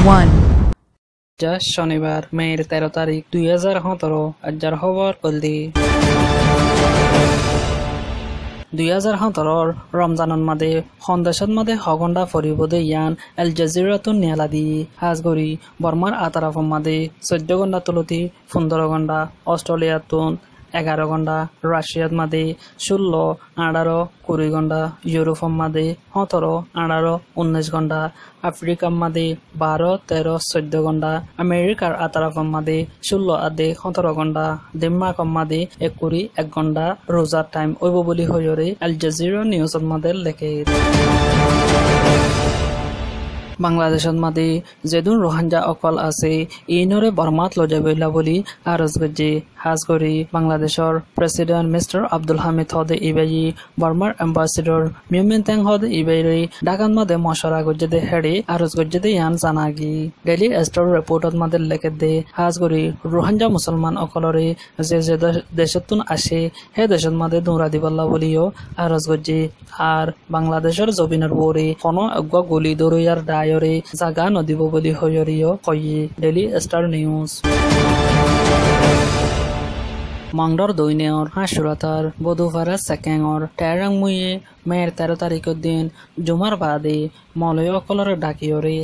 1. যা শনিবার মের 13 তারিখ 2017 আজ্জার খবর কলদি 2017 রমজানন মাদে সন্দেশত মাদে হগন্ডা ফরিবদে ইয়ান এল জাজিরাতুন নিয়ালাদি হাজগরি বর্মার আতারাফম মাদে 14 ঘন্টা তুলতি 15 ঘন্টা অস্ট্রেলিয়াতুন 11 ঘন্টা রাশিয়াত মাদে 16 18 20 ঘন্টা ইউরোপম মাদে 17 18 19 ঘন্টা আফ্রিকার মাদে 12 13 14 ঘন্টা আমেরিকার আতারাফম মাদে 16 আদে 17 ঘন্টা ডেনমার্ক মাদে 21 1 ঘন্টা রোজার টাইম ওইব বলি হয়রে আল জাজিরা নিউজত মাদে লেখে বাংলাদেশত মাদে যেদুন রোহাঞ্জা অকল আছে ইনরে বর্মাত লজাবইলা বলি আরজ গজ্জে হাজ করি বাংলাদেশর প্রেসিডেন্ট মিস্টার আব্দুল হামিদ হদে ইবাই বর্মার এম্বাসিডর মিউমিন তেং হদে ইবাইরে ঢাকাত মাদে মশরা গজ্জে হেড়ে আরজ গজ্জে ইয়ান জানাগি ডেইলি স্টার রিপোর্টত মাদে লেখে দে হাজ করি রোহাঞ্জা মুসলমান অকলরে যে যে দেশতুন আসে হে দেশত মাদে দৌড়া দিবাল্লা বলিও আরজ গজ্জে আর বাংলাদেশের জবিনের বরে কোনো অজ্ঞ গুলি দরইয়ার ডায়রে জাগা নদিব বলি হয়রিও কয়ে ডেইলি স্টার নিউজ মংডর দৈনেওর হাসুরাতার বধুভারা সেকেঙর টেরাং মুয়ে মের 13 তারিখের দিন জুমার বাদে মলয় অকলরে ডাকিয়রে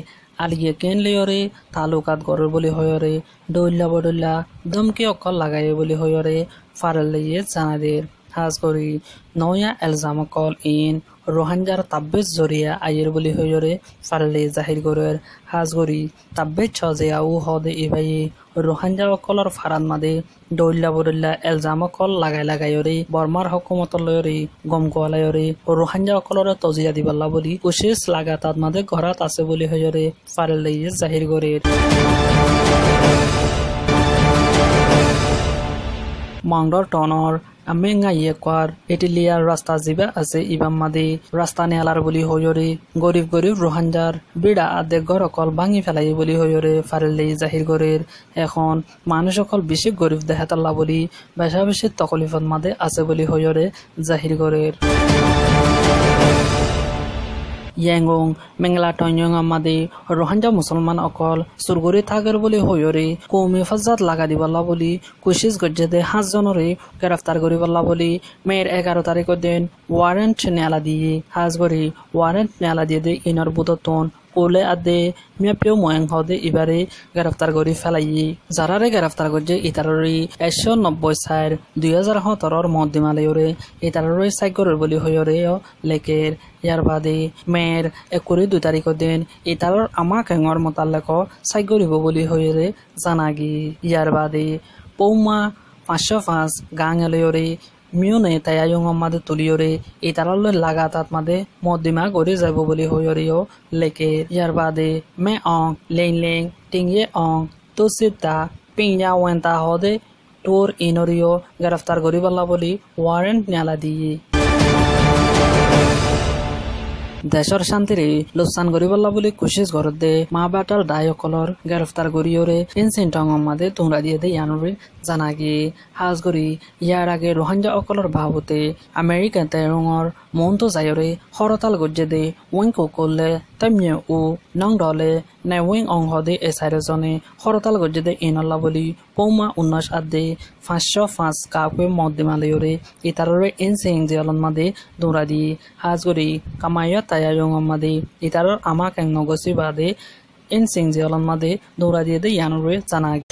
আলিয়ে কেন লিয়রে তালুকাত গড়ের বলি হয়রে দৈল্লা বদল্লা দমকি অকল লাগাই বলি হয়রে ফারেল লিয়ে জানাদের হাজ করি নয়া এলজাম কল ইন রোহাঞ্জার তাব্বেজ জরিয়া আয়ের বলি হয়রে ফারলে জাহির গরের হাজ করি তাব্বেজ ছজে আউ হদে ইবাই রোহাঞ্জা অকলর ফারান মাদে দৌল্লা বদল্লা এলজাম কল লাগাইরে বর্মার হকুমত লয়রে গম গোয়ালায়রে রোহাঞ্জা অকলর তজিয়া দিবাল্লা বলি কুশিস লাগাতাত মাদে ঘরাত আছে বলি হয়রে ফারলে জাহির গরের মংডর টনর আমি গাইয়ে কোয়ার ইটালিয়ার রাস্তা জিবা আছে ইবাম মাদে রাস্তা নেলার বলি হয়রে গরিব গরিব রোহাঞ্জার বিড়া আদে ঘর অকল ভাঙি ফেলাই বলি হয়রে ফারেলেই জাহির গরের এখন মানুষ অকল বেশি গরিব দেখাতাল্লা বলি বেশা বেশি তকলিফত মাদে আছে বলি হয়রে জাহির গরের ইয়াংগং মেংলা টয়ং মাদে রোহাঞ্জা মুসলমান অকল সুরগুরি থাকের বলি হয়রে কৌমি ফজাত লাগা দিবাল্লা বলি কুশিস গজ্জেদে 5 জনরে গ্রেফতার করিবাল্লা বলি মের 11 তারিখের দিন ওয়ারেন্ট নেলা দিয়ে হাজ করি ওয়ারেন্ট নেলা দিয়ে দে ইনর বুদতন কোলে আদে মিয়াপিও ময়ং হদে ইবারে গ্রেফতার করি ফেলাই যারারে গ্রেফতার করছে ইতাররি 190 সাইর 2017 মধ্যমালয়রে ইতাররি সাইগরের বলি হয়রে লেকের ইয়ার বাদে মের 2 তারিখের দিন ইতারর আমা কেঙর মোতালেক সাইগরিব বলি হয়রে জানাগি ইয়ার বাদে পৌমা 505 গাঙেলয়রে মিউনে তায়ায়ুং মাদে তুলিয়রে ইতারালৈ লাগাতাত মাদে মদ্দিমা গড়ি যাব বলি হয়রিও লেকে ইয়ার বাদে মে অং লেং লেং টিংয়ে অং তুসিতা পিংয়া ওয়েন্তা হদে তোর ইনরিও গ্রেফতার করিবাল্লা বলি ওয়ারেন্ট নেলা দিয়ে দেশর শান্তিরে লোকসান করিবাল্লা বলি কুশিস ঘরত দে মা বাটার দায়কলর গ্রেফতার করিয়রে ইনসেন্টং মাদে তোমরা দিয়ে দে ইয়ানরে জানাগি হাজ করি ইয়ার আগে রোহাঞ্জা অকলর ভাবতে আমেরিকা তেরঙর মনতো যায়রে হরতাল গজ্জে দে ওয়েঙ্কো করলে তেমনি ও নং ডলে নে ওয়েং অং হদে এসাইরে জনে হরতাল গজ্জে দে ইনল্লা বলি পৌমা 19 আদে 505 কাকwe মদ্দিমালয়রে ইতাররে ইনসেং জিয়ালন মাদে দৌড়া দি হাজ করি কামাইয়া তায়ায়ং মাদে ইতারর আমা কেং নগসি বাদে ইনসেং জিয়ালন মাদে দৌড়া দিয়ে দে ইয়ানরে জানাগি